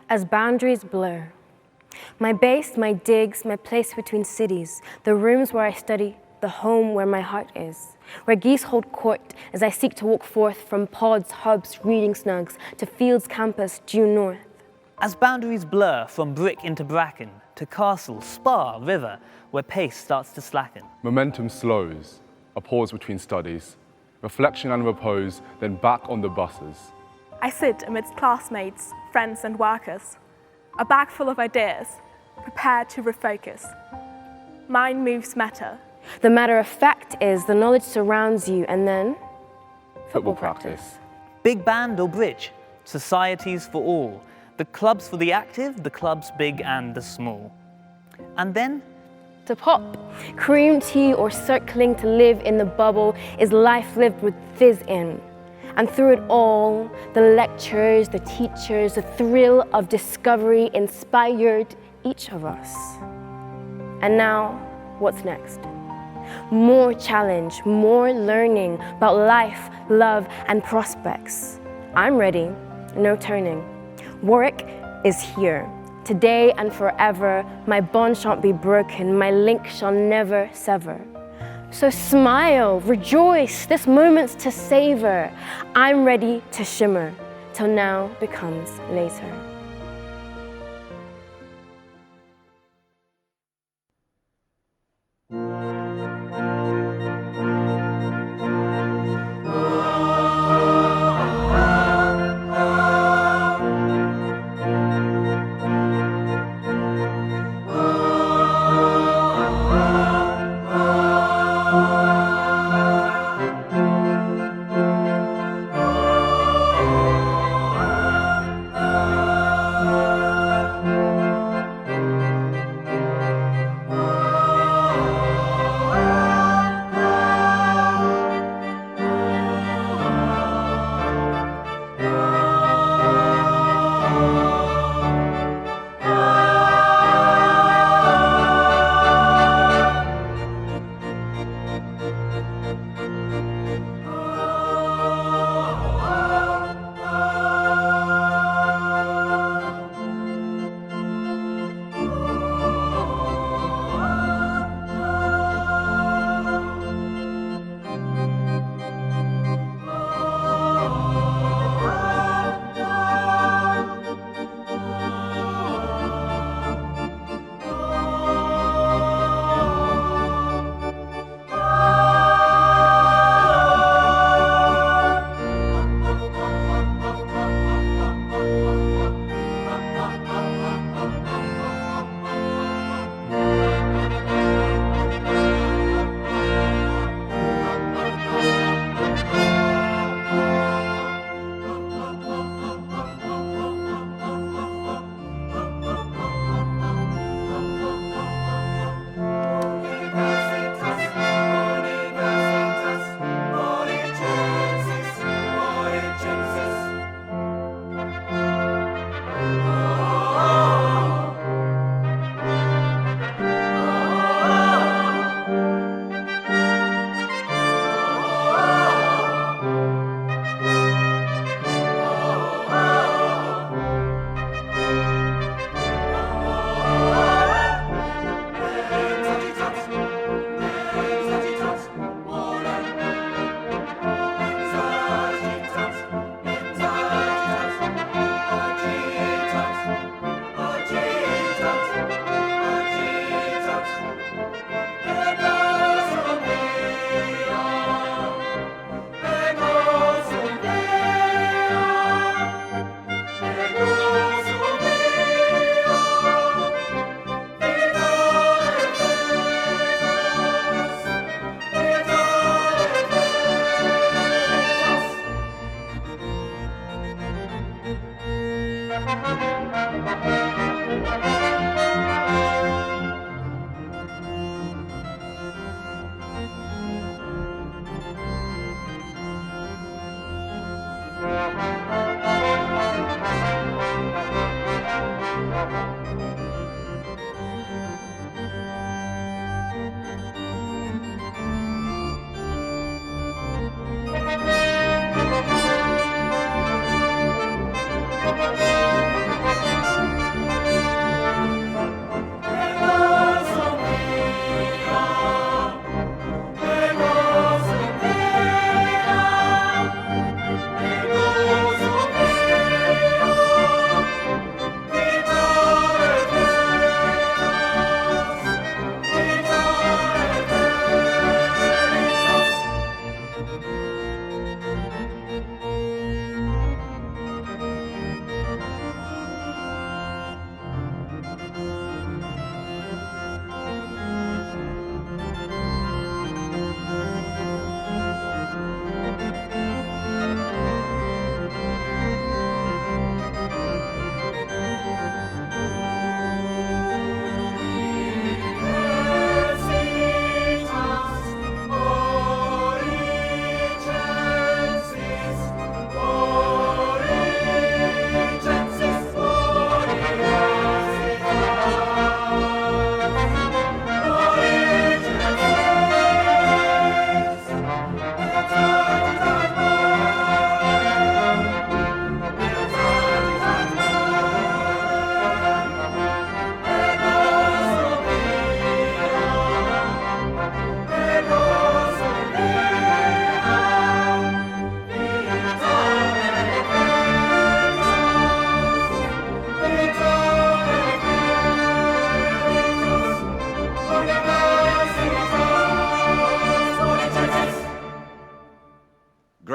as boundaries blur. My base, my digs, my place between cities, the rooms where I study, the home where my heart is, where geese hold court as I seek to walk forth from pods, hubs, reading snugs, to fields, campus, due north. As boundaries blur from brick into bracken, to castle, spa, river, where pace starts to slacken. Momentum slows, a pause between studies, reflection and repose, then back on the buses. I sit amidst classmates, friends and workers, a bag full of ideas, prepared to refocus. Mind moves matter. The matter of fact is the knowledge surrounds you, and then football practice. Big band or bridge, societies for all, the clubs for the active, the clubs big and the small. And then to pop, cream tea or circling to live in the bubble is life lived with fizz in. And through it all, the lectures, the teachers, the thrill of discovery inspired each of us. And now, what's next? More challenge, more learning about life, love, and prospects. I'm ready, no turning. Warwick is here. Today and forever, my bond shan't be broken, my link shall never sever. So smile, rejoice, this moment's to savor. I'm ready to shimmer, till now becomes later.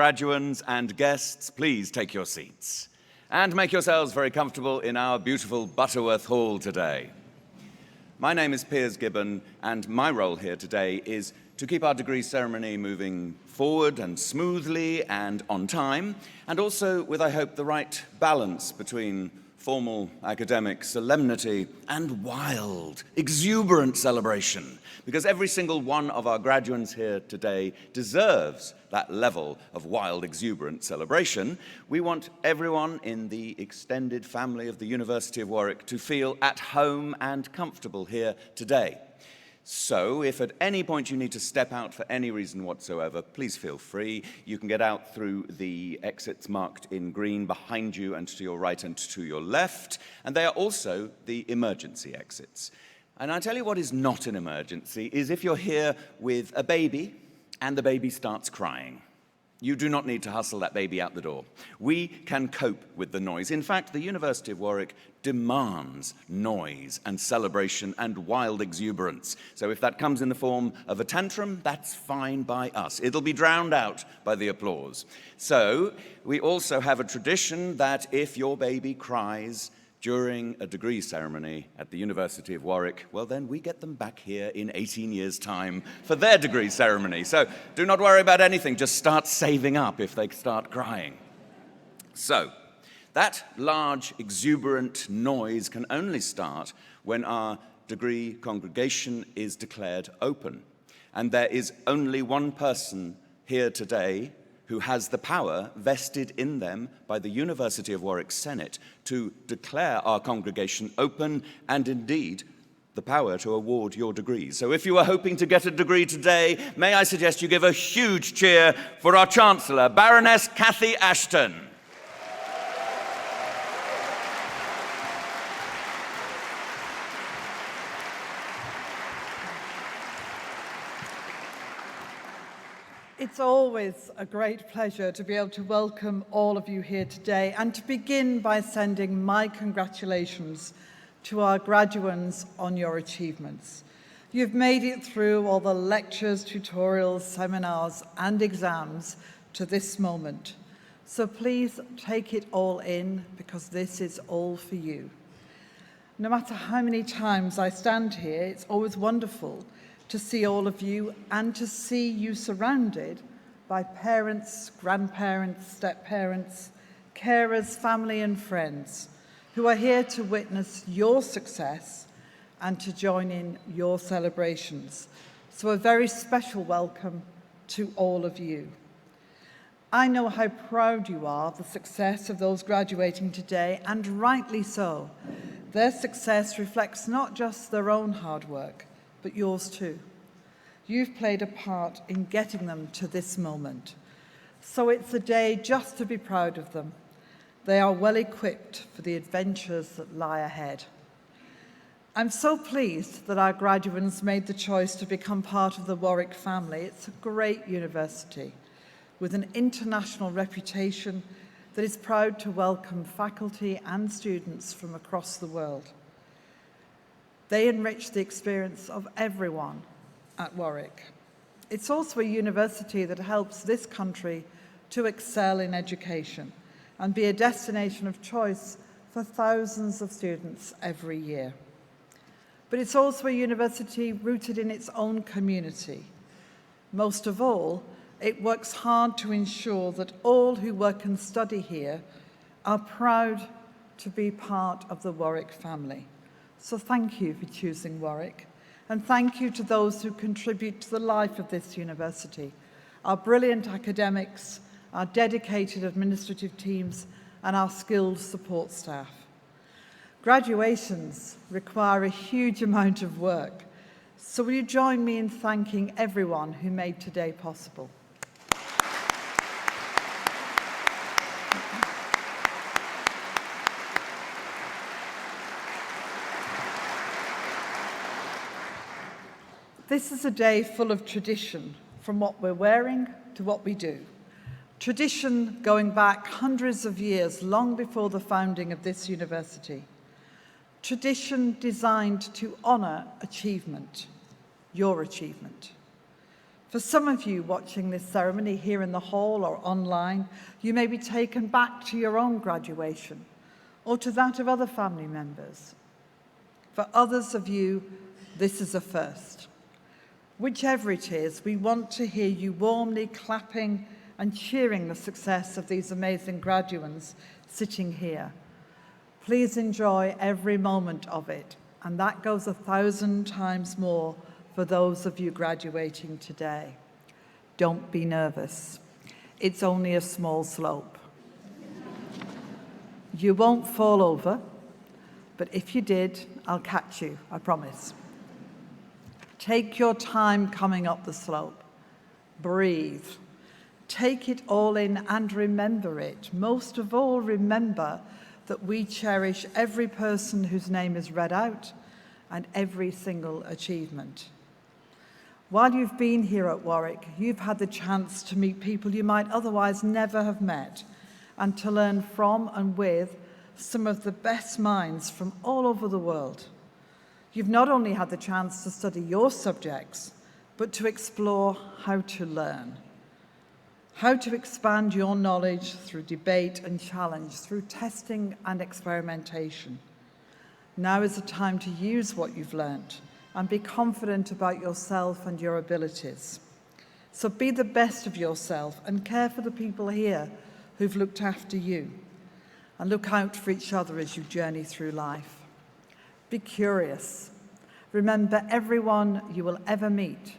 graduands and guests, please take your seats and make yourselves very comfortable in our beautiful Butterworth Hall today. My name is Piers Gibbon, and my role here today is to keep our degree ceremony moving forward and smoothly and on time, and also with, I hope, the right balance between formal academic solemnity and wild, exuberant celebration, because every single one of our graduates here today deserves that level of wild, exuberant celebration. We want everyone in the extended family of the University of Warwick to feel at home and comfortable here today. So, if at any point you need to step out for any reason whatsoever, please feel free. You can get out through the exits marked in green behind you and to your right and to your left, and they are also the emergency exits. And I tell you what is not an emergency is if you're here with a baby and the baby starts crying. You do not need to hustle that baby out the door. We can cope with the noise. In fact, the University of Warwick demands noise and celebration and wild exuberance. So if that comes in the form of a tantrum, that's fine by us. It'll be drowned out by the applause. So we also have a tradition that if your baby cries during a degree ceremony at the University of Warwick, well then we get them back here in 18 years' time for their degree ceremony. So do not worry about anything, just start saving up if they start crying. So, that large, exuberant noise can only start when our degree congregation is declared open. And there is only one person here today who has the power vested in them by the University of Warwick Senate to declare our congregation open and indeed the power to award your degrees. So if you are hoping to get a degree today, may I suggest you give a huge cheer for our Chancellor, Baroness Cathy Ashton. It's always a great pleasure to be able to welcome all of you here today and to begin by sending my congratulations to our graduands on your achievements. You've made it through all the lectures, tutorials, seminars, and exams to this moment. So please take it all in because this is all for you. No matter how many times I stand here, it's always wonderful to see all of you and to see you surrounded by parents, grandparents, step-parents, carers, family and friends who are here to witness your success and to join in your celebrations. So a very special welcome to all of you. I know how proud you are of the success of those graduating today, and rightly so. Their success reflects not just their own hard work, but yours too. You've played a part in getting them to this moment. So it's a day just to be proud of them. They are well equipped for the adventures that lie ahead. I'm so pleased that our graduates made the choice to become part of the Warwick family. It's a great university with an international reputation that is proud to welcome faculty and students from across the world. They enrich the experience of everyone at Warwick. It's also a university that helps this country to excel in education and be a destination of choice for thousands of students every year. But it's also a university rooted in its own community. Most of all, it works hard to ensure that all who work and study here are proud to be part of the Warwick family. So thank you for choosing Warwick, and thank you to those who contribute to the life of this university, our brilliant academics, our dedicated administrative teams, and our skilled support staff. Graduations require a huge amount of work, so will you join me in thanking everyone who made today possible? This is a day full of tradition, from what we're wearing to what we do. Tradition going back hundreds of years, long before the founding of this university. Tradition designed to honour achievement, your achievement. For some of you watching this ceremony here in the hall or online, you may be taken back to your own graduation or to that of other family members. For others of you, this is a first. Whichever it is, we want to hear you warmly clapping and cheering the success of these amazing graduates sitting here. Please enjoy every moment of it, and that goes 1,000 times more for those of you graduating today. Don't be nervous. It's only a small slope. You won't fall over, but if you did, I'll catch you, I promise. Take your time coming up the slope. Breathe. Take it all in and remember it. Most of all, remember that we cherish every person whose name is read out and every single achievement. While you've been here at Warwick, you've had the chance to meet people you might otherwise never have met and to learn from and with some of the best minds from all over the world. You've not only had the chance to study your subjects, but to explore how to learn, how to expand your knowledge through debate and challenge, through testing and experimentation. Now is the time to use what you've learned and be confident about yourself and your abilities. So be the best of yourself and care for the people here who've looked after you, and look out for each other as you journey through life. Be curious. Remember, everyone you will ever meet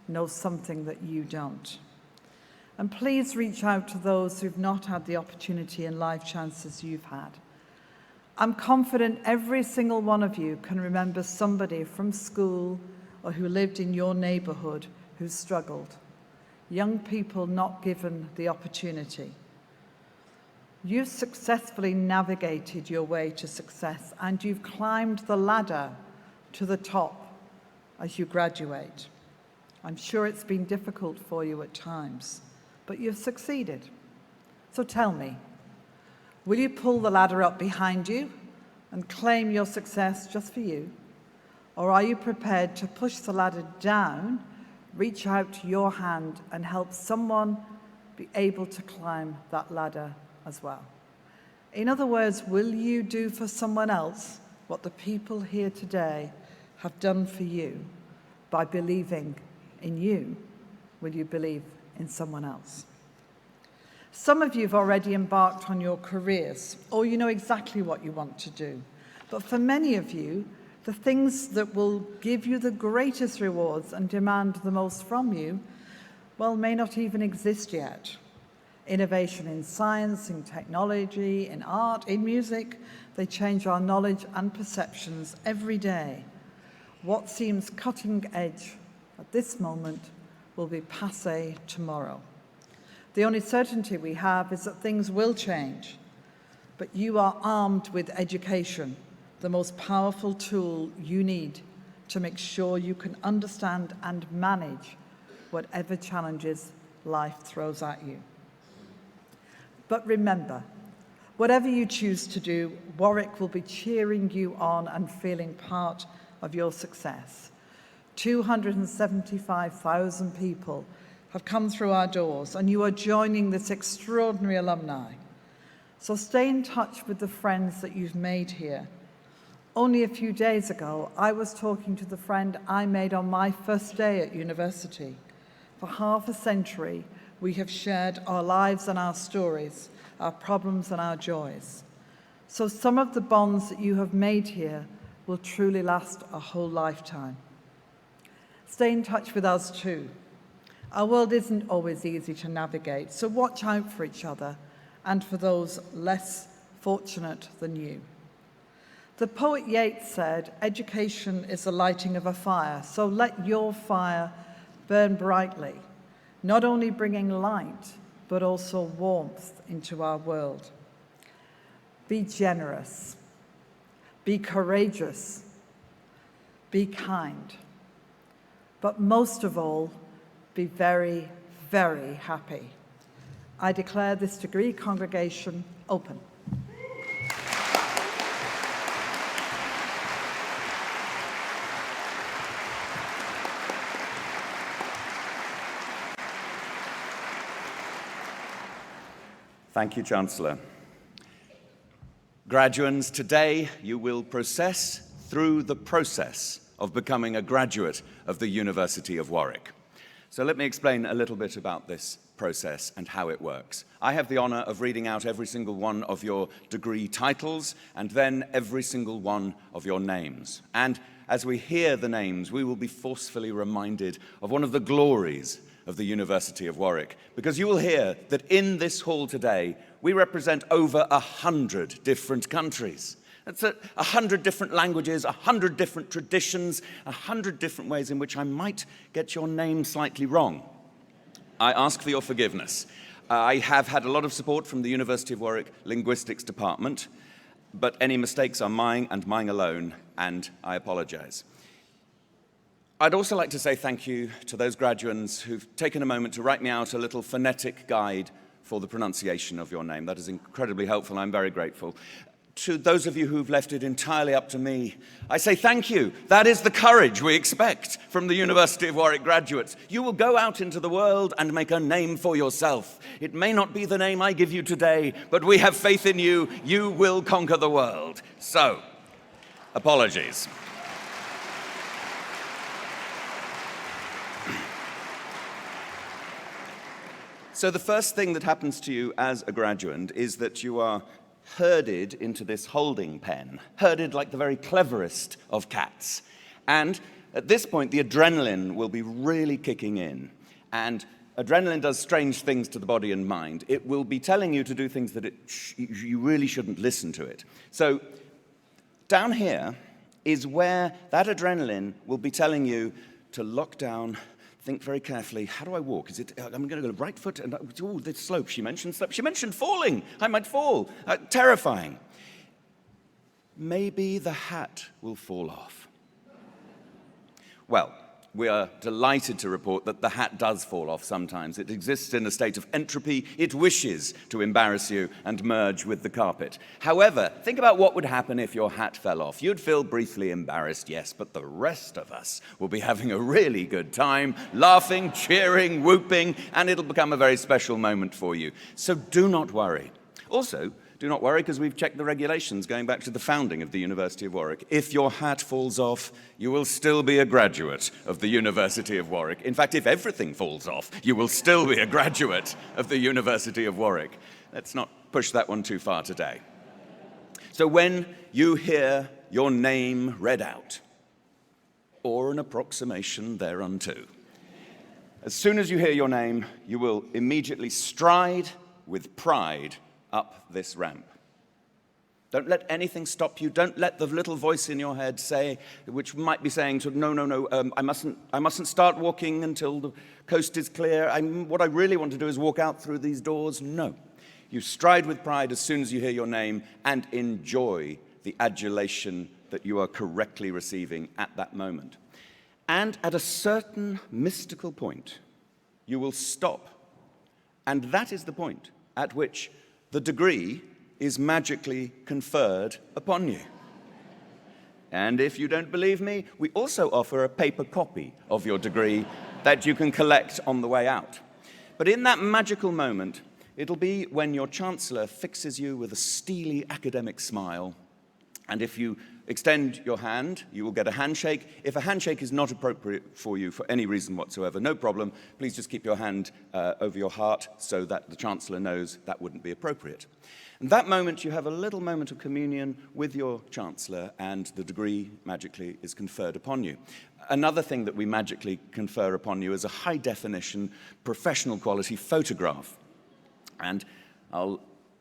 knows something that you don't. And please reach out to those who've not had the opportunity and life chances you've had. I'm confident every single one of you can remember somebody from school or who lived in your neighborhood who struggled. Young people not given the opportunity. You've successfully navigated your way to success, and you've climbed the ladder to the top as you graduate. I'm sure it's been difficult for you at times, but you've succeeded. So tell me, will you pull the ladder up behind you and claim your success just for you? Or are you prepared to push the ladder down, reach out to your hand, and help someone be able to climb that ladder as well? In other words, will you do for someone else what the people here today have done for you? By believing in you, will you believe in someone else? Some of you have already embarked on your careers, or you know exactly what you want to do. But for many of you, the things that will give you the greatest rewards and demand the most from you, well, may not even exist yet. Innovation in science, in technology, in art, in music, they change our knowledge and perceptions every day. What seems cutting edge at this moment will be passé tomorrow. The only certainty we have is that things will change, but you are armed with education, the most powerful tool you need to make sure you can understand and manage whatever challenges life throws at you. But remember, whatever you choose to do, Warwick will be cheering you on and feeling part of your success. 275,000 people have come through our doors, and you are joining this extraordinary alumni. So stay in touch with the friends that you've made here. Only a few days ago, I was talking to the friend I made on my first day at university. For half a century, we have shared our lives and our stories, our problems and our joys. So some of the bonds that you have made here will truly last a whole lifetime. Stay in touch with us too. Our world isn't always easy to navigate, so watch out for each other and for those less fortunate than you. The poet Yeats said, "Education is the lighting of a fire, so let your fire burn brightly, not only bringing light, but also warmth into our world." Be generous, be courageous, be kind, but most of all, be very, very happy. I declare this degree congregation open. Thank you, Chancellor. Graduands, today you will process through the process of becoming a graduate of the University of Warwick. So let me explain a little bit about this process and how it works. I have the honor of reading out every single one of your degree titles and then every single one of your names. And as we hear the names, we will be forcefully reminded of one of the glories of the University of Warwick, because you will hear that in this hall today, we represent over 100 different countries. That's 100 different languages, 100 different traditions, 100 different ways in which I might get your name slightly wrong. I ask for your forgiveness. I have had a lot of support from the University of Warwick Linguistics Department, but any mistakes are mine and mine alone, and I apologize. I'd also like to say thank you to those graduands who've taken a moment to write me out a little phonetic guide for the pronunciation of your name. That is incredibly helpful, and I'm very grateful. To those of you who've left it entirely up to me, I say thank you. That is the courage we expect from the University of Warwick graduates. You will go out into the world and make a name for yourself. It may not be the name I give you today, but we have faith in you. You will conquer the world. So, apologies. So the first thing that happens to you as a graduand is that you are herded into this holding pen, herded like the very cleverest of cats. And at this point, the adrenaline will be really kicking in. And adrenaline does strange things to the body and mind. It will be telling you to do things that you really shouldn't listen to it. So down here is where that adrenaline will be telling you to lock down. Think very carefully, how do I walk? I'm going to go right foot, and oh, this slope, she mentioned slope. She mentioned falling, I might fall. Terrifying. Maybe the hat will fall off. Well, we are delighted to report that the hat does fall off sometimes. It exists in a state of entropy. It wishes to embarrass you and merge with the carpet. However, think about what would happen if your hat fell off. You'd feel briefly embarrassed, yes, but the rest of us will be having a really good time, laughing, cheering, whooping, and it'll become a very special moment for you. So do not worry. Also, do not worry, because we've checked the regulations going back to the founding of the University of Warwick. If your hat falls off, you will still be a graduate of the University of Warwick. In fact, if everything falls off, you will still be a graduate of the University of Warwick. Let's not push that one too far today. So when you hear your name read out, or an approximation thereunto, as soon as you hear your name, you will immediately stride with pride up this ramp. Don't let anything stop you. Don't let the little voice in your head say, which might be saying, no, I mustn't start walking until the coast is clear. What I really want to do is walk out through these doors. No. You stride with pride as soon as you hear your name and enjoy the adulation that you are correctly receiving at that moment. And at a certain mystical point, you will stop. And that is the point at which the degree is magically conferred upon you. And if you don't believe me, we also offer a paper copy of your degree that you can collect on the way out. But in that magical moment, it'll be when your chancellor fixes you with a steely academic smile, and if you extend your hand, you will get a handshake. If a handshake is not appropriate for you for any reason whatsoever, no problem. Please just keep your hand over your heart so that the Chancellor knows that wouldn't be appropriate. In that moment, you have a little moment of communion with your Chancellor, and the degree magically is conferred upon you. Another thing that we magically confer upon you is a high-definition, professional quality photograph. And I'll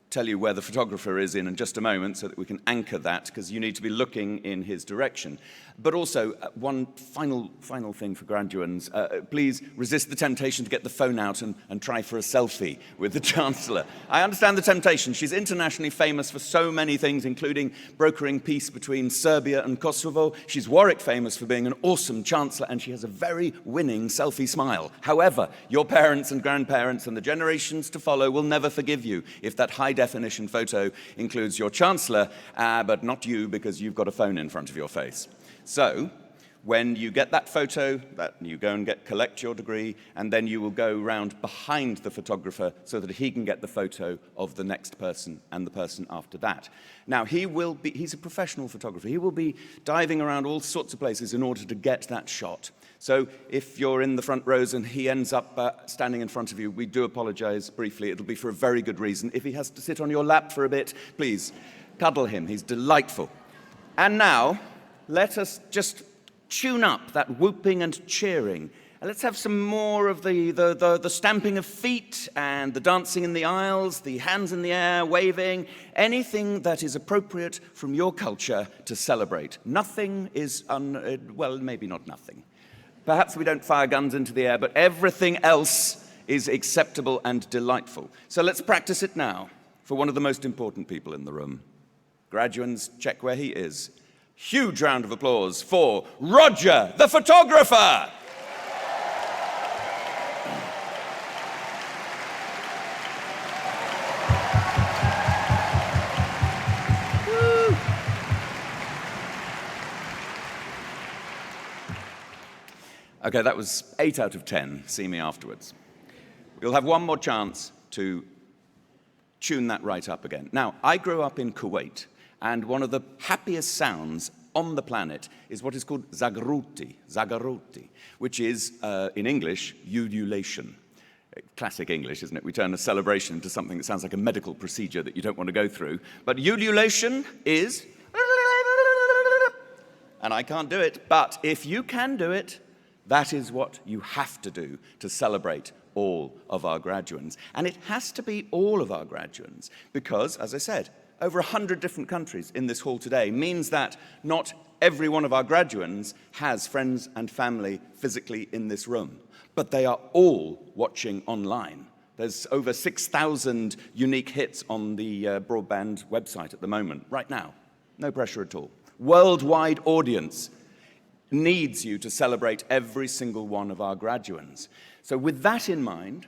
tell you where the photographer is in just a moment so that we can anchor that, because you need to be looking in his direction. But also, one final thing for graduands, please resist the temptation to get the phone out and try for a selfie with the Chancellor. I understand the temptation. She's internationally famous for so many things, including brokering peace between Serbia and Kosovo. She's Warwick famous for being an awesome Chancellor, and she has a very winning selfie smile. However, your parents and grandparents and the generations to follow will never forgive you if that high-definition photo includes your Chancellor, but not you, because you've got a phone in front of your face. So, When you get that photo, you go and collect your degree, and then you will go round behind the photographer so that he can get the photo of the next person and the person after that. Now, he's a professional photographer. He will be diving around all sorts of places in order to get that shot. So if you're in the front rows and he ends up standing in front of you, we do apologize briefly. It'll be for a very good reason. If he has to sit on your lap for a bit, please cuddle him. He's delightful. And now, let us just tune up that whooping and cheering. And let's have some more of the stamping of feet and the dancing in the aisles, the hands in the air, waving, anything that is appropriate from your culture to celebrate. Nothing is, well, maybe not nothing. Perhaps we don't fire guns into the air, but everything else is acceptable and delightful. So let's practice it now for one of the most important people in the room. Graduands, check where he is. Huge round of applause for Roger, the photographer. Okay, that was 8 out of 10. See me afterwards. You'll have one more chance to tune that right up again. Now, I grew up in Kuwait, and one of the happiest sounds on the planet is what is called zagaruti, which is, in English, ululation. Classic English, isn't it? We turn a celebration into something that sounds like a medical procedure that you don't want to go through. But ululation is... And I can't do it, but if you can do it, that is what you have to do to celebrate all of our graduands. And it has to be all of our graduands because, as I said, over 100 different countries in this hall today means that not every one of our graduands has friends and family physically in this room, but they are all watching online. There's over 6,000 unique hits on the broadband website at the moment, right now. No pressure at all. Worldwide audience needs you to celebrate every single one of our graduands. So with that in mind,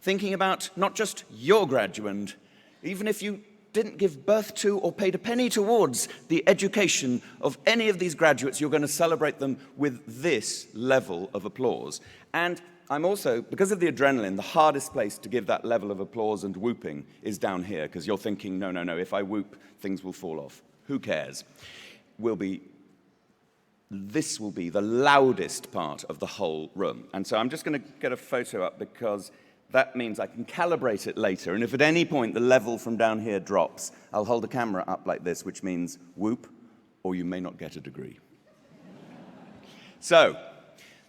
thinking about not just your graduand, even if you didn't give birth to or paid a penny towards the education of any of these graduates, you're going to celebrate them with this level of applause. And I'm also, because of the adrenaline, the hardest place to give that level of applause and whooping is down here, because you're thinking, no, if I whoop, things will fall off. Who cares? This will be the loudest part of the whole room. And so I'm just going to get a photo up because that means I can calibrate it later. And if at any point the level from down here drops, I'll hold the camera up like this, which means whoop, or you may not get a degree. So,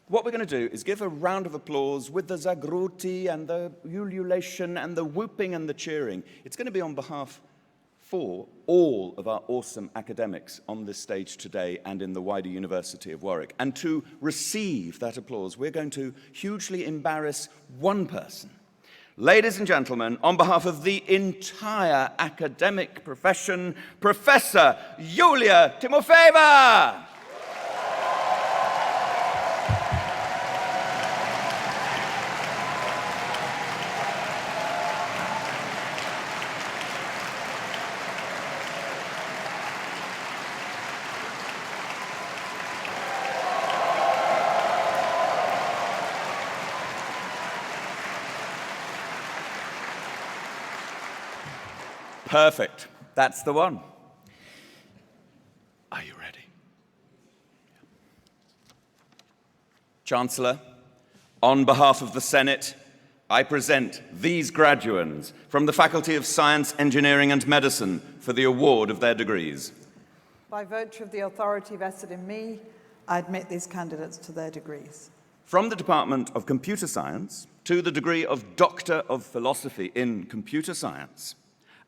what we're going to do is give a round of applause with the zagruti and the ululation and the whooping and the cheering. It's going to be on behalf for all of our awesome academics on this stage today and in the wider University of Warwick. And to receive that applause, we're going to hugely embarrass one person. Ladies and gentlemen, on behalf of the entire academic profession, Professor Yulia Timofeeva! Perfect. That's the one. Are you ready? Chancellor, on behalf of the Senate, I present these graduands from the Faculty of Science, Engineering and Medicine for the award of their degrees. By virtue of the authority vested in me, I admit these candidates to their degrees. From the Department of Computer Science to the degree of Doctor of Philosophy in Computer Science,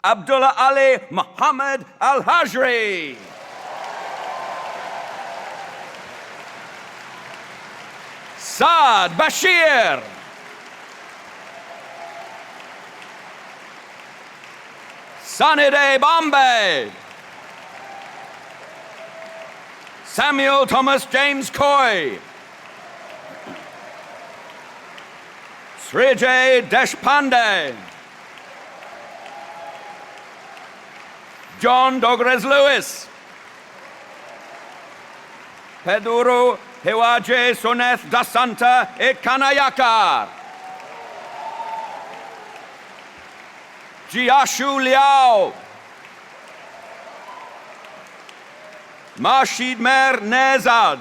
Abdullah Ali Muhammad Al-HASHIMI. Saad Bashir. Sanide Bombay. Samuel Thomas James Coy. Srijay Deshpande. John Dogres Lewis. Pedro Hewaje Soneth da Santa e Kanayakar. Jiashu Liao. Mashid Mer Nezad.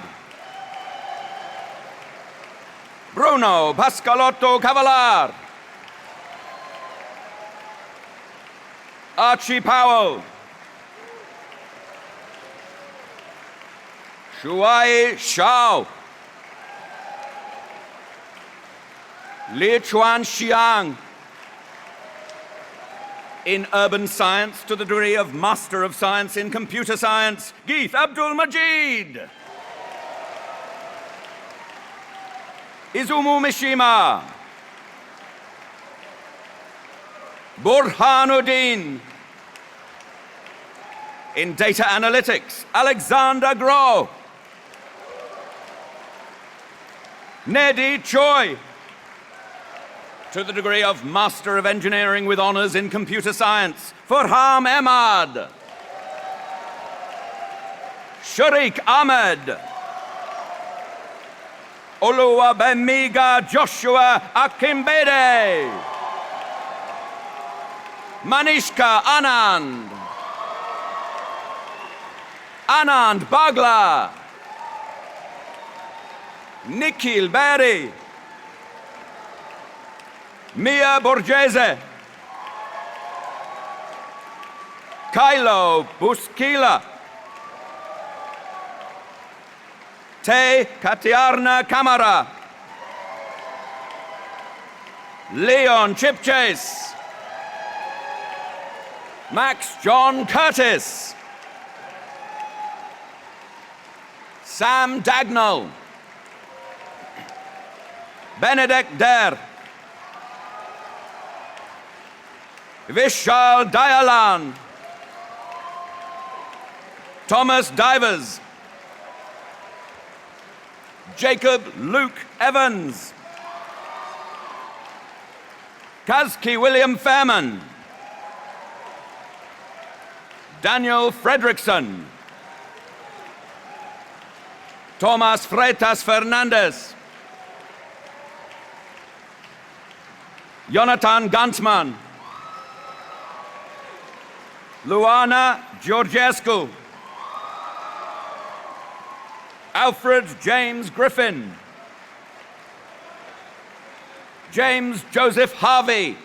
Bruno Pascalotto Cavalar. Archie Powell. Shuai Shao. Li Chuan Xiang. In urban science, to the degree of Master of Science in Computer Science, Geith Abdul Majid. Izumu Mishima. Burhanuddin. In data analytics, Alexander Groh. Nedi Choi. To the degree of Master of Engineering with Honours in Computer Science, Farham Ahmad. Sharik Ahmed. Oluwabemiga Joshua Akimbede. Manishka Anand. Anand Bagla. Nikhil Berry. Mia Borgese. Kylo Buskila. Te Katiarna Kamara. Leon Chipchase. Max John Curtis. Sam Dagnall. Benedict Der. Vishal Dayalan. Thomas Divers. Jacob Luke Evans. Kazki William Fairman. Daniel Fredrickson. Thomas Freitas Fernandez. Jonathan Gansman. Luana Georgescu. Alfred James Griffin. James Joseph Harvey.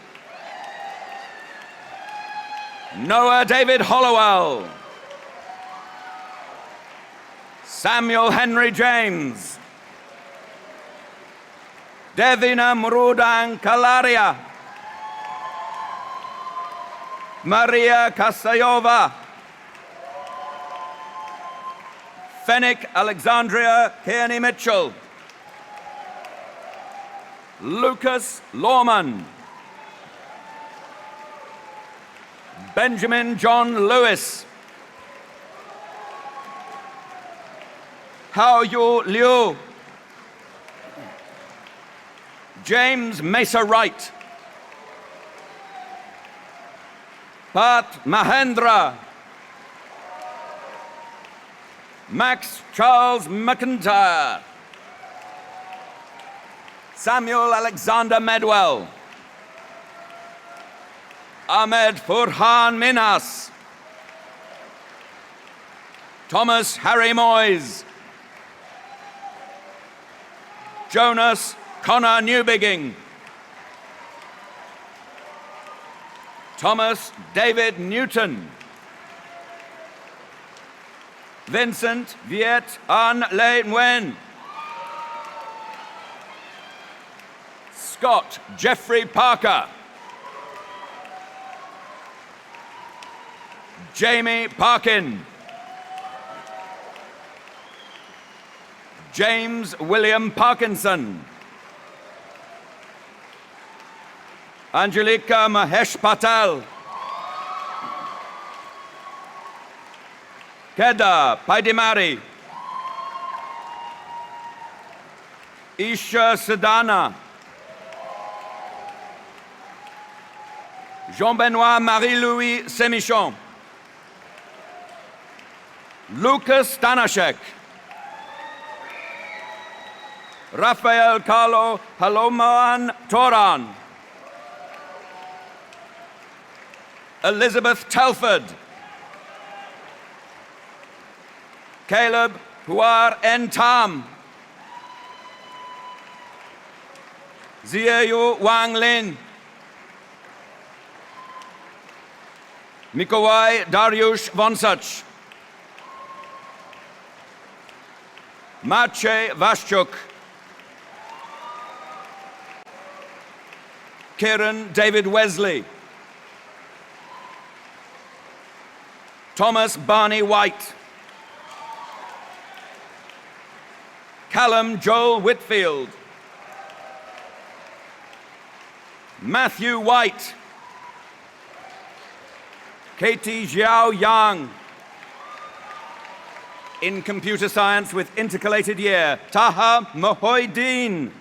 Noah David Hollowell. Samuel Henry James. Devina Mrudang Kalaria. Maria Kasayova. Fenwick Alexandria Kearney Mitchell. Lucas Lawman. Benjamin John Lewis. Hao Yu Liu. James Mesa Wright. Pat Mahendra. Max Charles McIntyre. Samuel Alexander Medwell. Ahmed Furhan Minas. Thomas Harry Moyes. Jonas Connor Newbigging. Thomas David Newton. Vincent Viet An Le Nguyen. Scott Jeffrey Parker. Jamie Parkin. James William Parkinson. Angelika Mahesh Patel. Keda Paidimari. Isha Sedana. Jean-Benoît Marie-Louis Semichon. Lucas Stanashek. Rafael Carlo Paloman Toran. Elizabeth Telford. Caleb Huar Entam. Zieyu Wang Lin. Mikołaj Dariusz Wonsacz. Maciej Waszczuk. Kieran David Wesley. Thomas Barney White. Callum Joel Whitfield. Matthew White. Katie Xiao Yang. In computer science with intercalated year, Taha Mohoidin.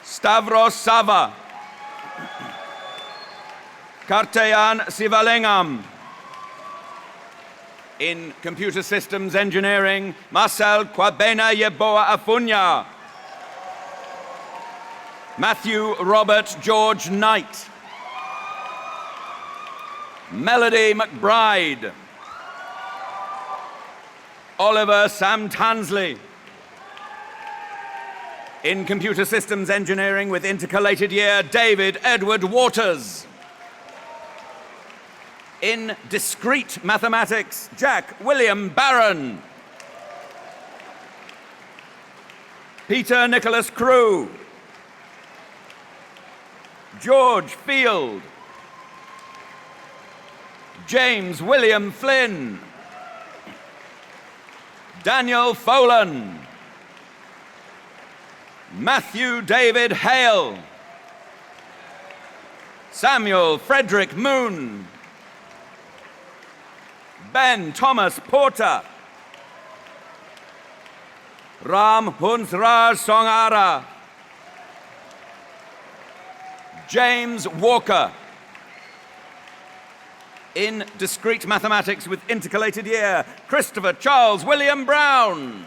Stavros Sava. Karteyan Sivalingam. In computer systems engineering, Marcel Kwabena Yeboah Afunya. Matthew Robert George Knight. Melody McBride. Oliver Sam Tansley. In computer systems engineering with intercalated year, David Edward Waters. In discrete mathematics, Jack William Barron. Peter Nicholas Crew. George Field. James William Flynn. Daniel Folan. Matthew David Hale. Samuel Frederick Moon. Ben Thomas Porter. Ram Hunsraj Songara. James Walker. In discrete mathematics with intercalated year, Christopher Charles William Brown.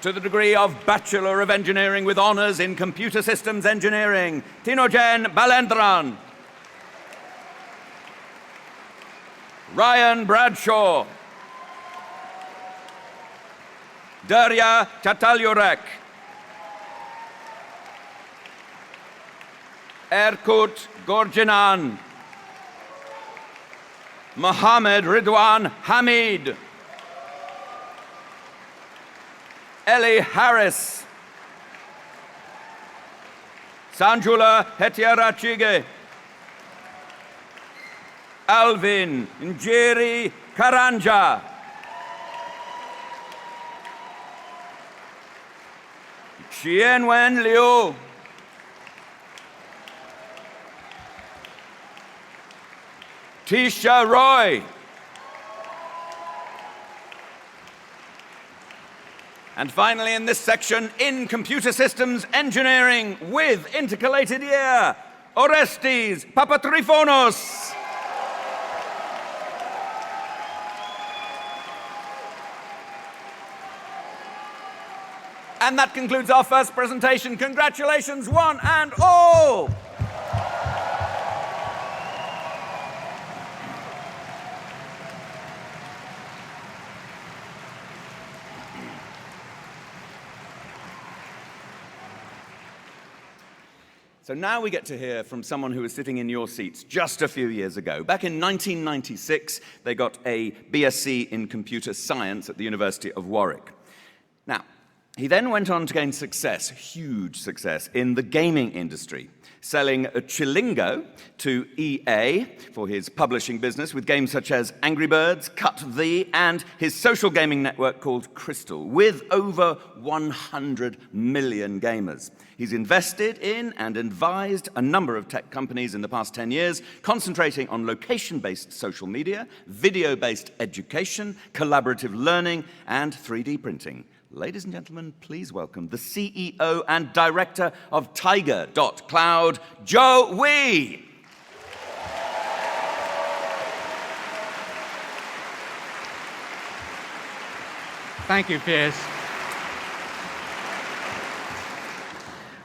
To the degree of Bachelor of Engineering with honours in computer systems engineering, Tinojen Balendran. Ryan Bradshaw. Darya Chatalyurek. Erkut Gorjinan. Mohammed Ridwan Hamid. Ellie Harris. Sanjula Hetiarachige. Alvin Njeri Karanja. Xianwen Liu. Tisha Roy. And finally in this section, in computer systems engineering with intercalated year, Orestes Papatrifonos. And that concludes our first presentation. Congratulations, one and all. So now we get to hear from someone who was sitting in your seats just a few years ago. Back in 1996, they got a BSc in computer science at the University of Warwick. Now, he then went on to gain success, huge success, in the gaming industry, selling a Chilingo to EA for his publishing business with games such as Angry Birds, Cut Thee, and his social gaming network called Crystal, with over 100 million gamers. He's invested in and advised a number of tech companies in the past 10 years, concentrating on location-based social media, video-based education, collaborative learning, and 3D printing. Ladies and gentlemen, please welcome the CEO and director of Tiger.Cloud, Joe Wee. Thank you, Piers.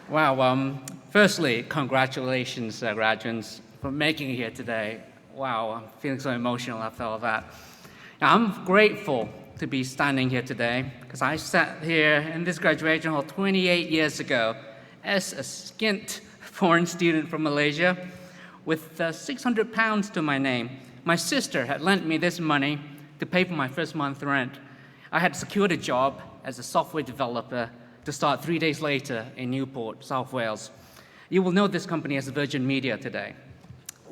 Wow, firstly, congratulations, graduates, for making it here today. Wow, I'm feeling so emotional after all of that. Now, I'm grateful to be standing here today because I sat here in this graduation hall 28 years ago as a skint foreign student from Malaysia with 600 pounds to my name. My sister had lent me this money to pay for my first month's rent. I had secured a job as a software developer to start 3 days later in Newport, South Wales. You will know this company as Virgin Media today.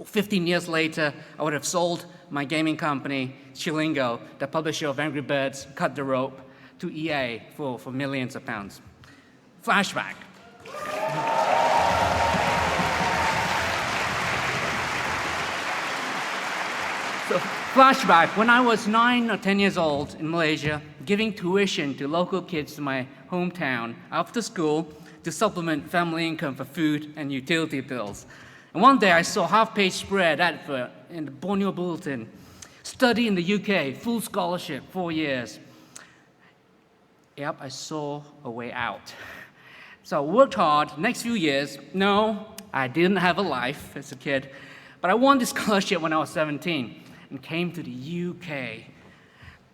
15 years later, I would have sold my gaming company, Chilingo, the publisher of Angry Birds, Cut the Rope, to EA for millions of pounds. Flashback. Flashback, when I was 9 or 10 years old in Malaysia, giving tuition to local kids in my hometown after school to supplement family income for food and utility bills. And one day I saw a half-page spread advert in the Borneo Bulletin. Study in the UK, full scholarship, 4 years. Yep, I saw a way out. So I worked hard, next few years. No, I didn't have a life as a kid, but I won this scholarship when I was 17 and came to the UK.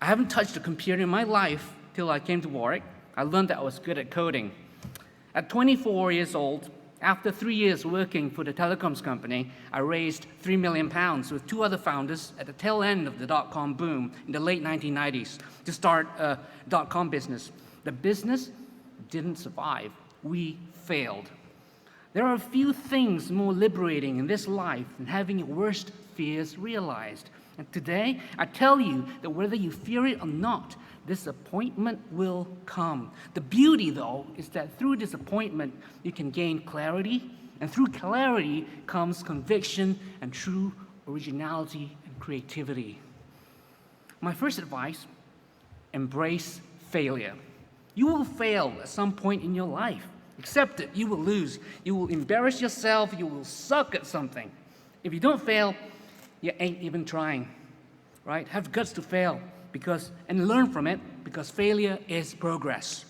I haven't touched a computer in my life till I came to Warwick. I learned that I was good at coding. At 24 years old, after 3 years working for the telecoms company, I raised £3 million with 2 other founders at the tail end of the dot-com boom in the late 1990s to start a dot-com business. The business didn't survive. We failed. There are a few things more liberating in this life than having your worst fears realized. And today, I tell you that whether you fear it or not, disappointment will come. The beauty, though, is that through disappointment, you can gain clarity, and through clarity comes conviction and true originality and creativity. My first advice, embrace failure. You will fail at some point in your life. Accept it, you will lose. You will embarrass yourself, you will suck at something. If you don't fail, you ain't even trying, right? Have guts to fail and learn from it, because failure is progress.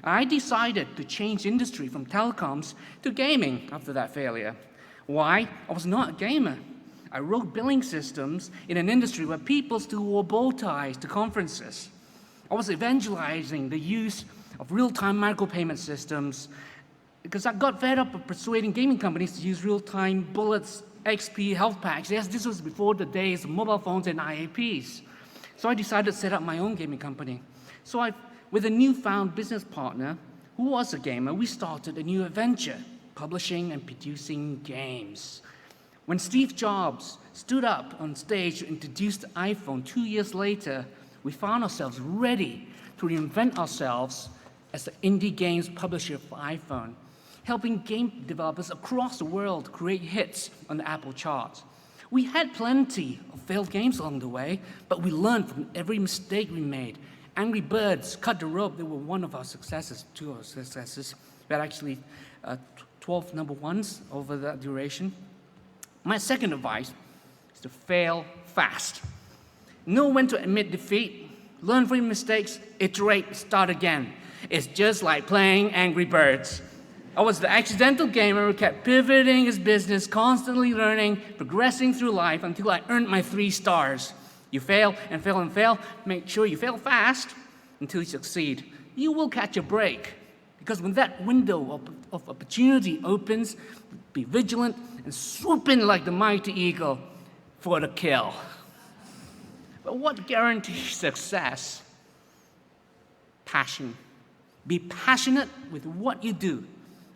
I decided to change industry from telecoms to gaming after that failure. Why? I was not a gamer. I wrote billing systems in an industry where people still wore bow ties to conferences. I was evangelizing the use of real-time micropayment systems because I got fed up of persuading gaming companies to use real-time bullets, XP, health packs. Yes, this was before the days of mobile phones and IAPs. So I decided to set up my own gaming company. So with a newfound business partner who was a gamer, we started a new adventure, publishing and producing games. When Steve Jobs stood up on stage to introduce the iPhone 2 years later, we found ourselves ready to reinvent ourselves as the indie games publisher for iPhone, helping game developers across the world create hits on the Apple charts. We had plenty of failed games along the way, but we learned from every mistake we made. Angry Birds, Cut the Rope, they were one of our successes, 2 of our successes. We had actually 12 number ones over that duration. My second advice is to fail fast. Know when to admit defeat, learn from your mistakes, iterate, start again. It's just like playing Angry Birds. I was the accidental gamer who kept pivoting his business, constantly learning, progressing through life until I earned my 3 stars. You fail and fail and fail. Make sure you fail fast until you succeed. You will catch a break, because when that window of opportunity opens, be vigilant and swoop in like the mighty eagle for the kill. But what guarantees success? Passion. Be passionate with what you do.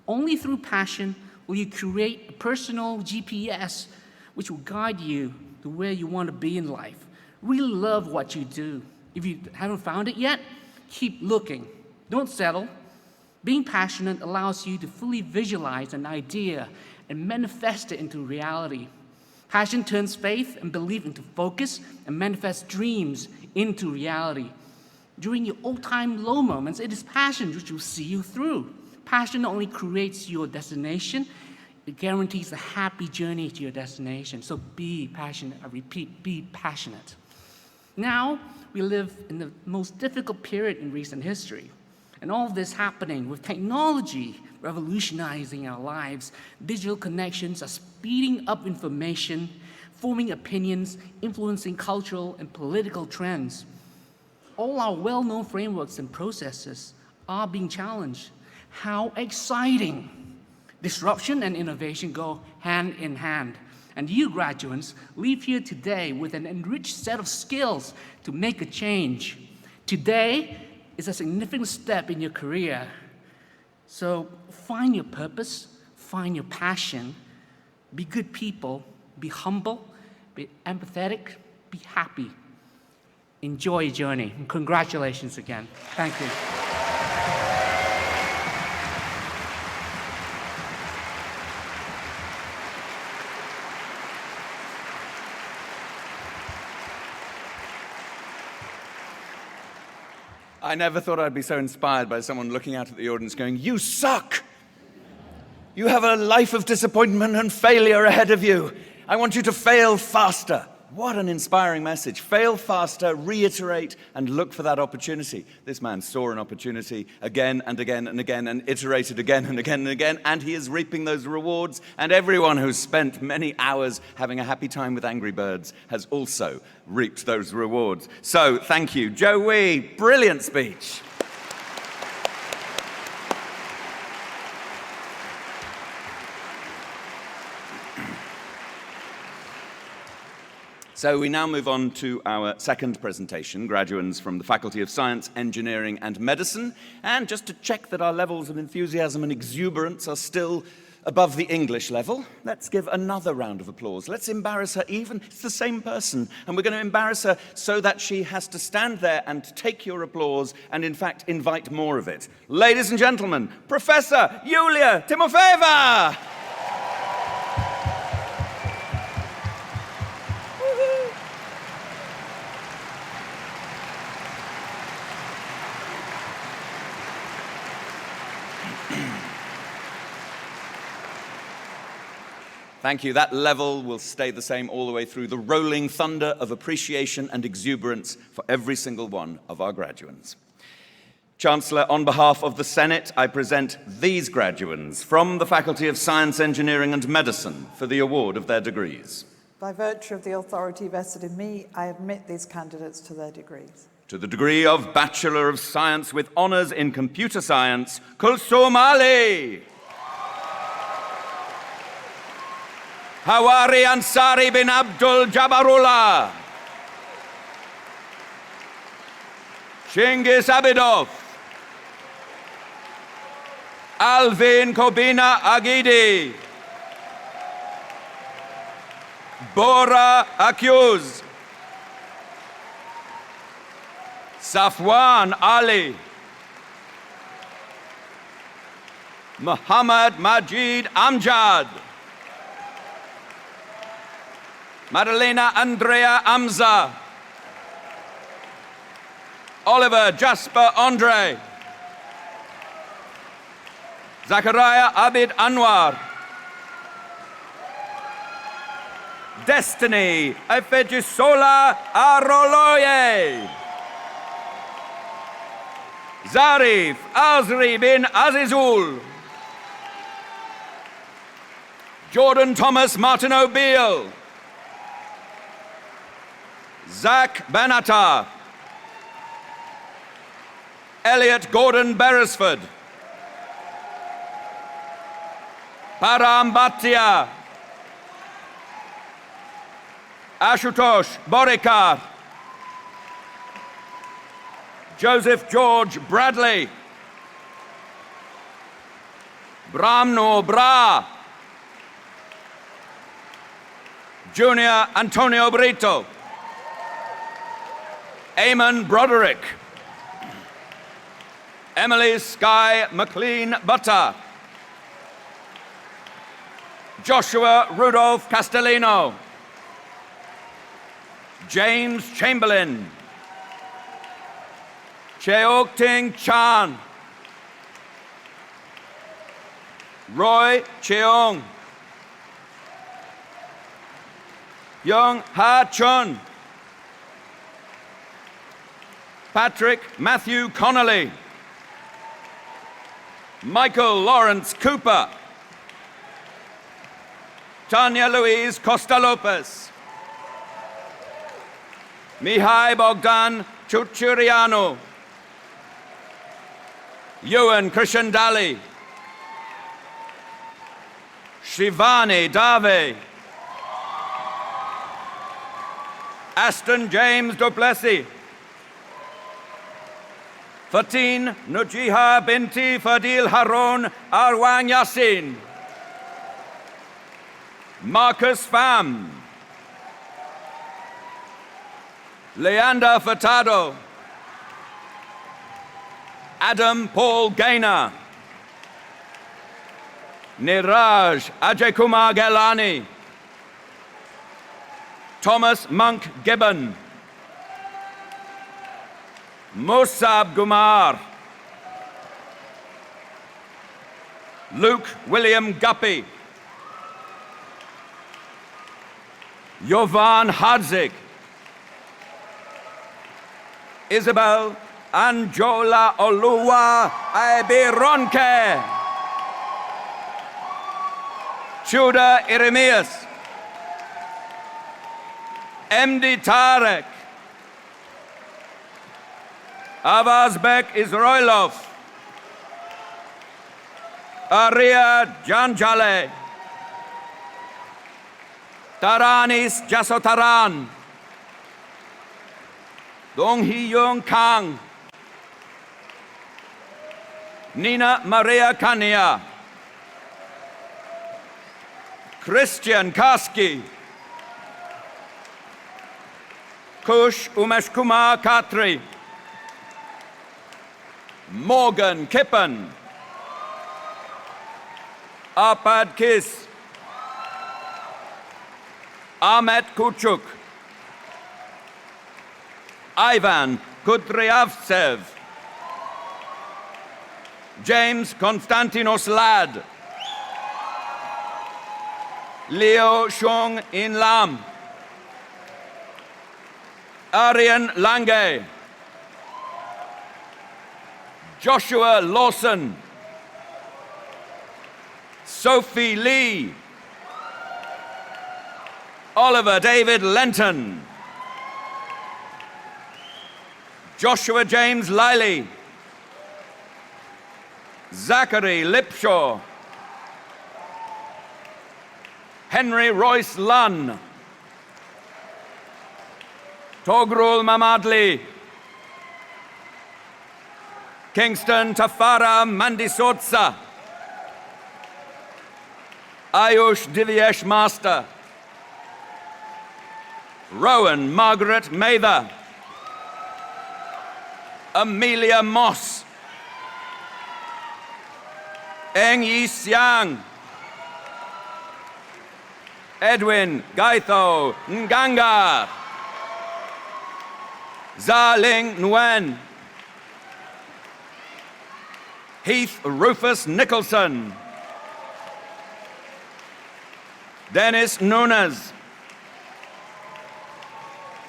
Only through passion will you create a personal GPS which will guide you to where you want to be in life. Really love what you do. If you haven't found it yet, keep looking. Don't settle. Being passionate allows you to fully visualize an idea and manifest it into reality. Passion turns faith and belief into focus and manifests dreams into reality. During your all-time low moments, it is passion which will see you through. Passion not only creates your destination, it guarantees a happy journey to your destination. So be passionate. I repeat, be passionate. Now, we live in the most difficult period in recent history. And all of this happening with technology revolutionizing our lives. Digital connections are speeding up information, forming opinions, influencing cultural and political trends. All our well-known frameworks and processes are being challenged. How exciting! Disruption and innovation go hand in hand. And you graduates leave here today with an enriched set of skills to make a change. Today is a significant step in your career. So find your purpose, find your passion, be good people, be humble, be empathetic, be happy. Enjoy your journey, and congratulations again. Thank you. I never thought I'd be so inspired by someone looking out at the audience going, "You suck! You have a life of disappointment and failure ahead of you. I want you to fail faster." What an inspiring message. Fail faster, reiterate, and look for that opportunity. This man saw an opportunity again and again and again and iterated again and again and again, and he is reaping those rewards. And everyone who's spent many hours having a happy time with Angry Birds has also reaped those rewards. So thank you. Joe Wee, brilliant speech. So we now move on to our second presentation, graduates from the Faculty of Science, Engineering and Medicine. And just to check that our levels of enthusiasm and exuberance are still above the English level, let's give another round of applause. Let's embarrass her even. It's the same person. And we're going to embarrass her so that she has to stand there and take your applause and, in fact, invite more of it. Ladies and gentlemen, Professor Yulia Timofeeva! Thank you. That level will stay the same all the way through, the rolling thunder of appreciation and exuberance for every single one of our graduates. Chancellor, on behalf of the Senate, I present these graduates from the Faculty of Science, Engineering and Medicine for the award of their degrees. By virtue of the authority vested in me, I admit these candidates to their degrees. To the degree of Bachelor of Science with honours in Computer Science, Kulsum Ali. Hawari Ansari bin Abdul Jabarullah. Shingis Abidov. Alvin Kobina Agidi. Bora Akyuz. Safwan Ali. Muhammad Majid Amjad. Madalena Andrea Amza. Oliver Jasper Andre. Zachariah Abid Anwar. Destiny Efejisola Aroloye. Zarif Azri bin Azizul. Jordan Thomas Martin O'Beal. Zach Benata. Elliot Gordon Beresford. Param Bhatia. Ashutosh Borikar. Joseph George Bradley. Bramno Bra. Junior Antonio Brito. Eamon Broderick. Emily Sky McLean Butter. Joshua Rudolph Castellino. James Chamberlain. Cheok Ting Chan. Roy Cheong. Young Ha Chun. Patrick Matthew Connolly, Michael Lawrence Cooper, Tanya Louise Costa Lopez, Mihai Bogdan Chuchurianu, Ewan Krishandali, Shivani Dave, Aston James Duplessis, Fatin Nujiha binti Fadil Harun Arwang Yassin, Marcus Pham, Leander Furtado, Adam Paul Gaynor, Niraj Ajaykumar Gelani, Thomas Monk Gibbon, Musab Gumar, Luke William Guppy, Jovan Hadzik, Isabel Anjola Oluwa Ibironke, Chuda Iremias, MD Tarek, Avazbek Izroilov, Arya Janjale, Taranis Jasotaran, Dong Hee-young Kang, Nina Maria Kania, Christian Kaski, Kush Umeshkumar Khatri, Morgan Kippen, Arpad Kis, Ahmet Kuchuk, Ivan Kudryavtsev, James Konstantinos Ladd, Leo Shong In Lam, Aryan Lange, Joshua Lawson, Sophie Lee, Oliver David Lenton, Joshua James Liley, Zachary Lipshaw, Henry Royce Lunn, Togrul Mamadli, Kingston Tafara Mandisotsa, Ayush Divyesh Master, Rowan Margaret Mather, Amelia Moss, Eng Yi Xiang, Edwin Gaitho Nganga, Za Ling Nguyen, Heath Rufus Nicholson, Dennis Nunes,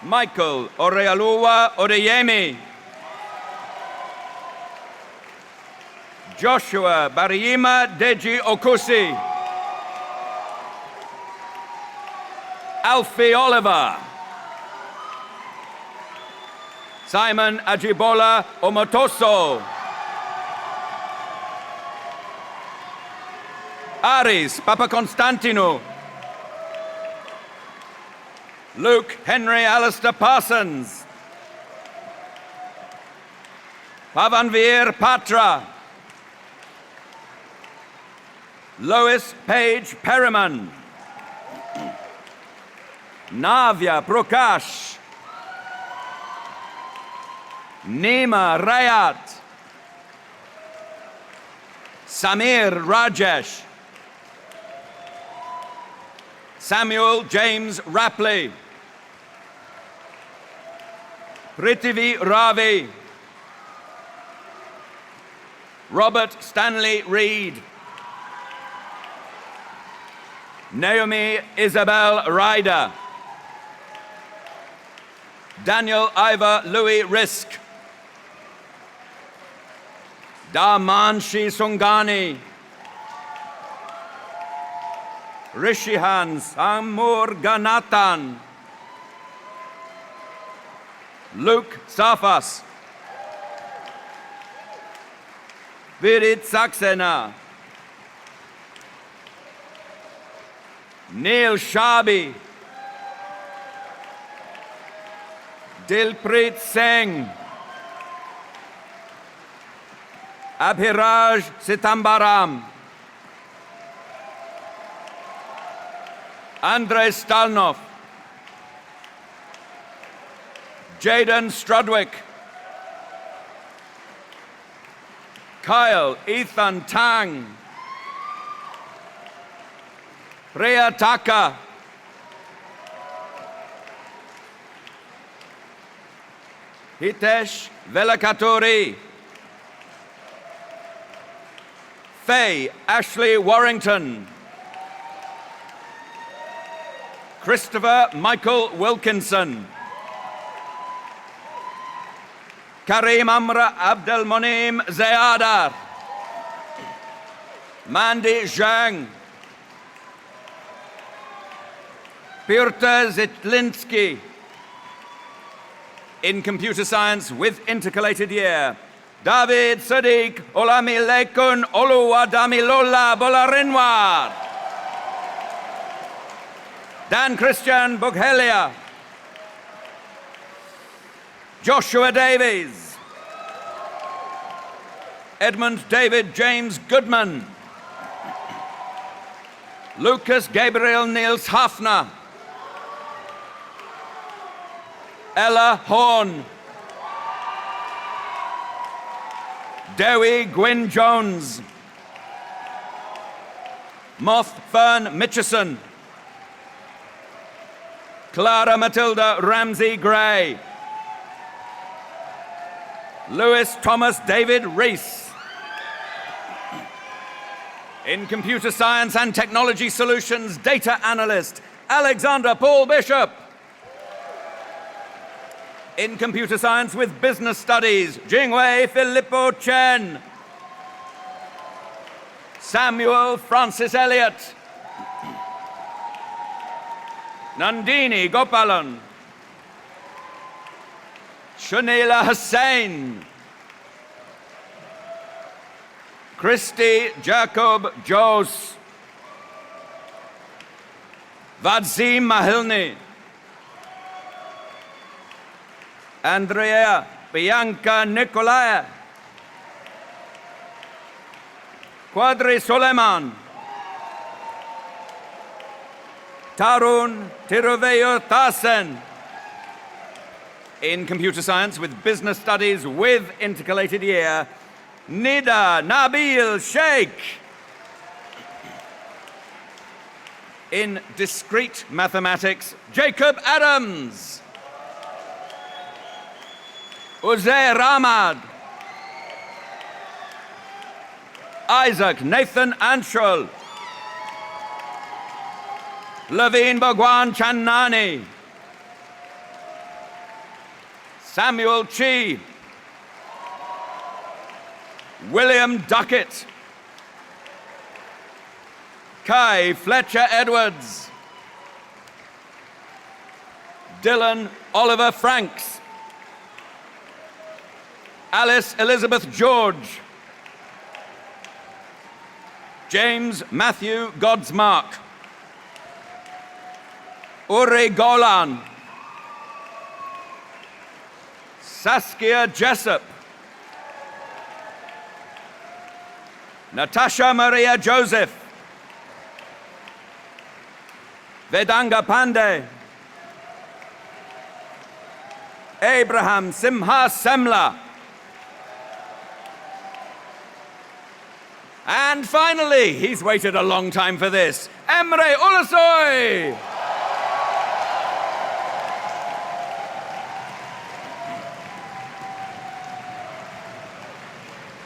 Michael Orealua Odeyemi, Joshua Bariyima Deji Okusi, Alfie Oliver, Simon Ajibola Omotoso, Aris Papakonstantino, Luke Henry Alistair Parsons, Pavanveer Patra, Lois Page Perriman, Navya Prakash, Nima Rayat, Samir Rajesh, Samuel James Rapley, Prithvi Ravi, Robert Stanley Reed, Naomi Isabel Ryder, Daniel Ivor Louis Risk, Damanshi Sungani, Rishihan Samurganathan, Luke Safas, Virit Saxena, Neil Shabi, Dilpreet Singh, Abhiraj Sitambaram, Andrei Stalnov, Jaden Strudwick, Kyle Ethan Tang, Priya Taka, Hitesh Velakaturi, Faye Ashley Warrington, Christopher Michael Wilkinson, Karim Amra Abdelmonim Zayadar, Mandy Zhang, Pyrta Zitlinsky. In computer science with intercalated year, David Sadiq Olamilekun Oluwadamilola Bolarinwar, Dan Christian Bughelia, Joshua Davies, Edmund David James Goodman, Lucas Gabriel Niels Hafner, Ella Horn, Dewi Gwyn Jones, Moth Fern Mitchison, Clara Matilda Ramsey Gray, Lewis Thomas David Rees. In computer science and technology solutions, data analyst Alexander Paul Bishop. In computer science with business studies, Jingwei Filippo Chen, Samuel Francis Elliott, Nandini Gopalan, Shanila Hussain, Christy Jacob Jose, Vadzim Mahilny, Andrea Bianca Nicolaya, Quadri Soleiman, Tarun Tiruveyu Thasen. In computer science with business studies with intercalated year, Nida Nabil Sheikh. In discrete mathematics, Jacob Adams, Uzair Ahmad, Isaac Nathan Anshul, Levine Bhagwan Channani, Samuel Chi, William Duckett, Kai Fletcher Edwards, Dylan Oliver Franks, Alice Elizabeth George, James Matthew Godsmark, Uri Golan, Saskia Jessup, Natasha Maria Joseph, Vedanga Pandey, Abraham Simha Semla, and finally, he's waited a long time for this, Emre Ulusoy.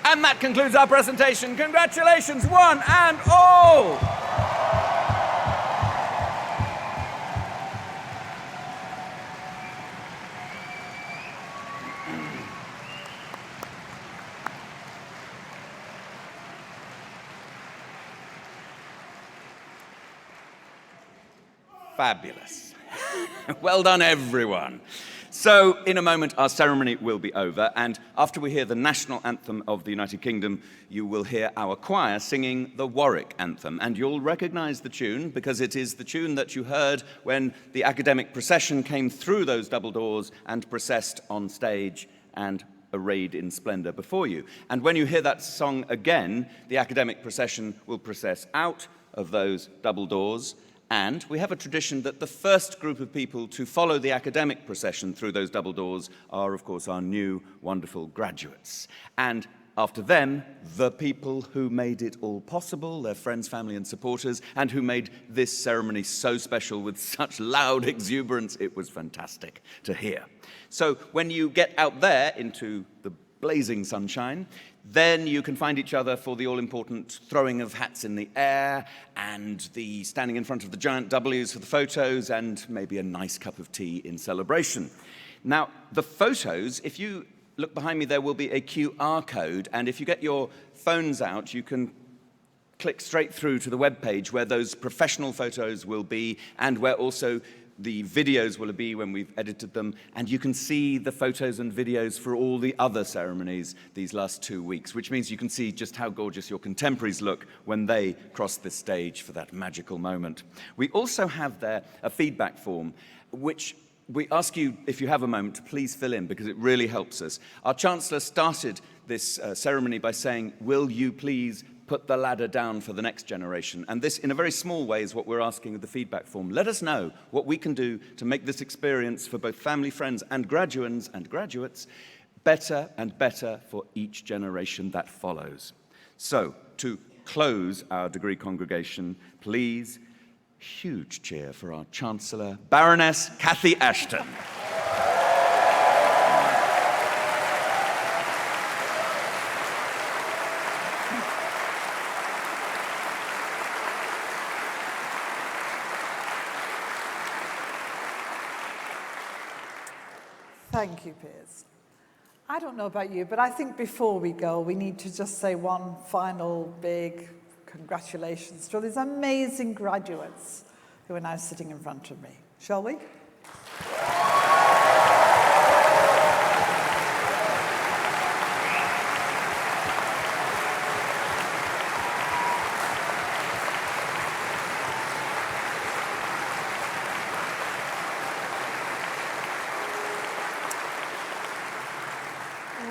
And that concludes our presentation. Congratulations, one and all. Fabulous. Well done, everyone. So, in a moment, our ceremony will be over, and after we hear the national anthem of the United Kingdom, you will hear our choir singing the Warwick anthem, and you'll recognize the tune because it is the tune that you heard when the academic procession came through those double doors and processed on stage and arrayed in splendor before you. And when you hear that song again, the academic procession will process out of those double doors. And we have a tradition that the first group of people to follow the academic procession through those double doors are, of course, our new wonderful graduates. And after them, the people who made it all possible, their friends, family, and supporters, and who made this ceremony so special with such loud exuberance, it was fantastic to hear. So when you get out there into the blazing sunshine, then you can find each other for the all-important throwing of hats in the air and the standing in front of the giant W's for the photos and maybe a nice cup of tea in celebration. Now, the photos, if you look behind me, there will be a QR code, and if you get your phones out, you can click straight through to the webpage where those professional photos will be and where also the videos will be when we've edited them, and you can see the photos and videos for all the other ceremonies these last 2 weeks, which means you can see just how gorgeous your contemporaries look when they cross this stage for that magical moment. We also have there a feedback form, which we ask you, if you have a moment, to please fill in, because it really helps us. Our Chancellor started this ceremony by saying, "Will you please put the ladder down for the next generation?" And this, in a very small way, is what we're asking of the feedback form. Let us know what we can do to make this experience for both family, friends, and graduands and graduates better and better for each generation that follows. So, to close our degree congregation, please, huge cheer for our Chancellor, Baroness Cathy Ashton. Thank you, Piers. I don't know about you, but I think before we go, we need to just say one final big congratulations to these amazing graduates who are now sitting in front of me. Shall we?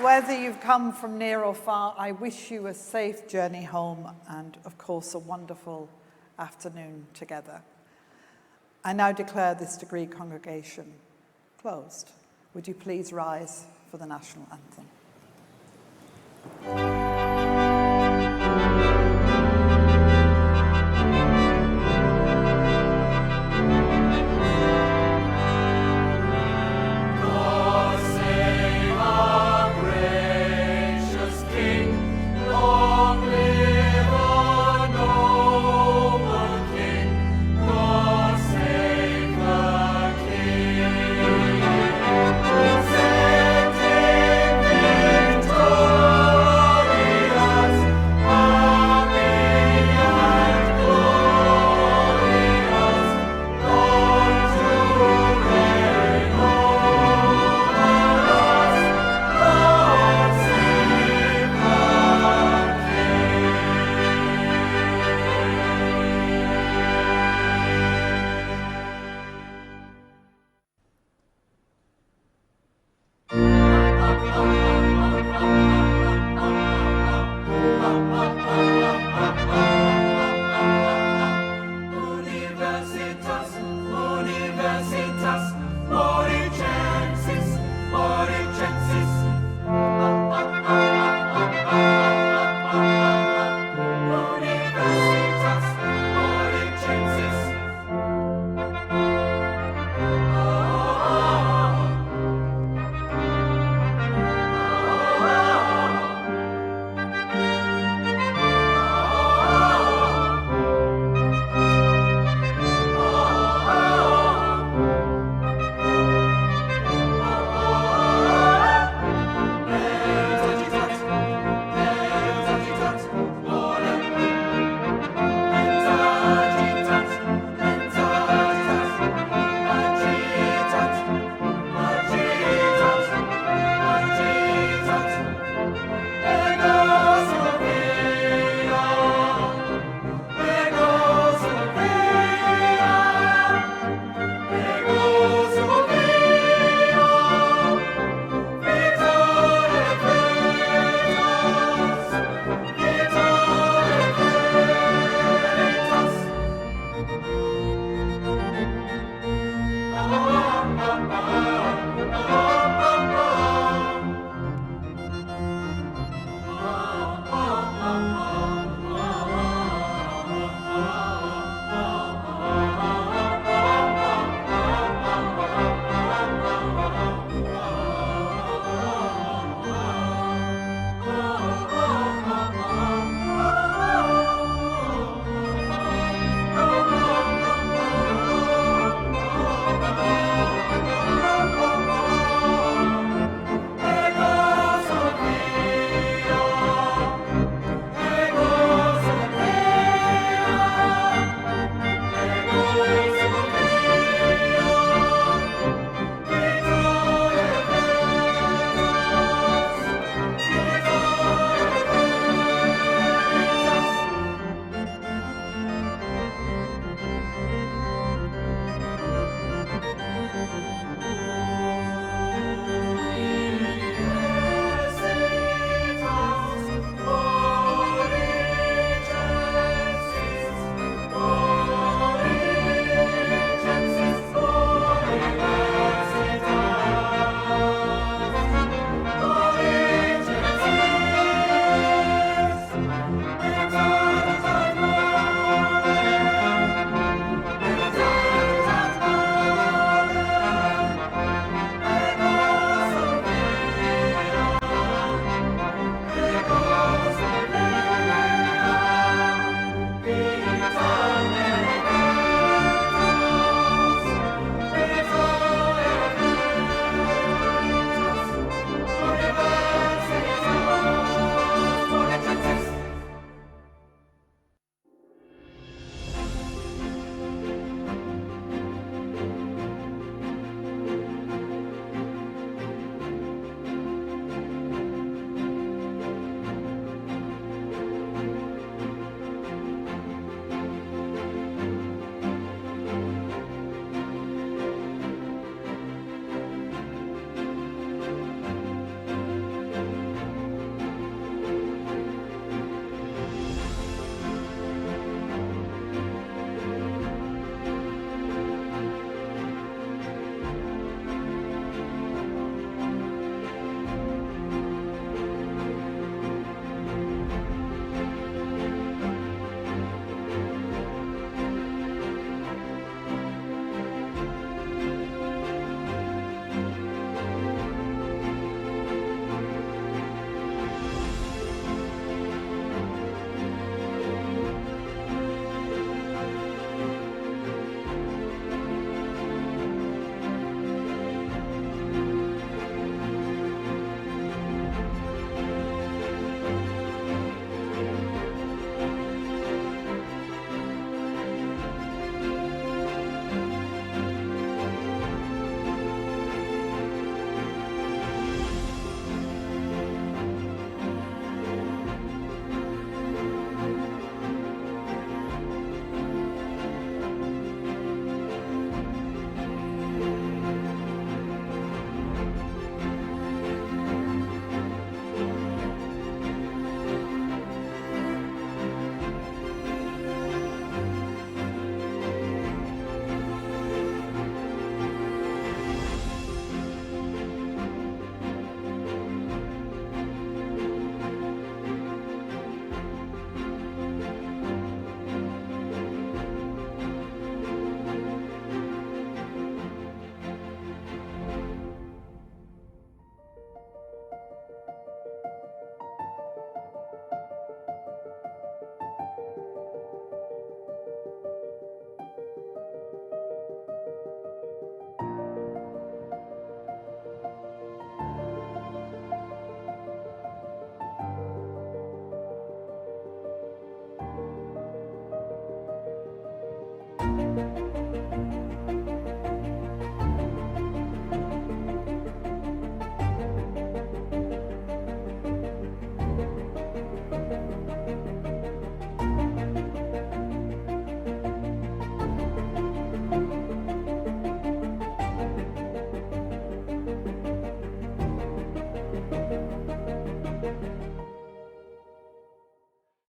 Whether you've come from near or far, I wish you a safe journey home and, of course, a wonderful afternoon together. I now declare this degree congregation closed. Would you please rise for the national anthem?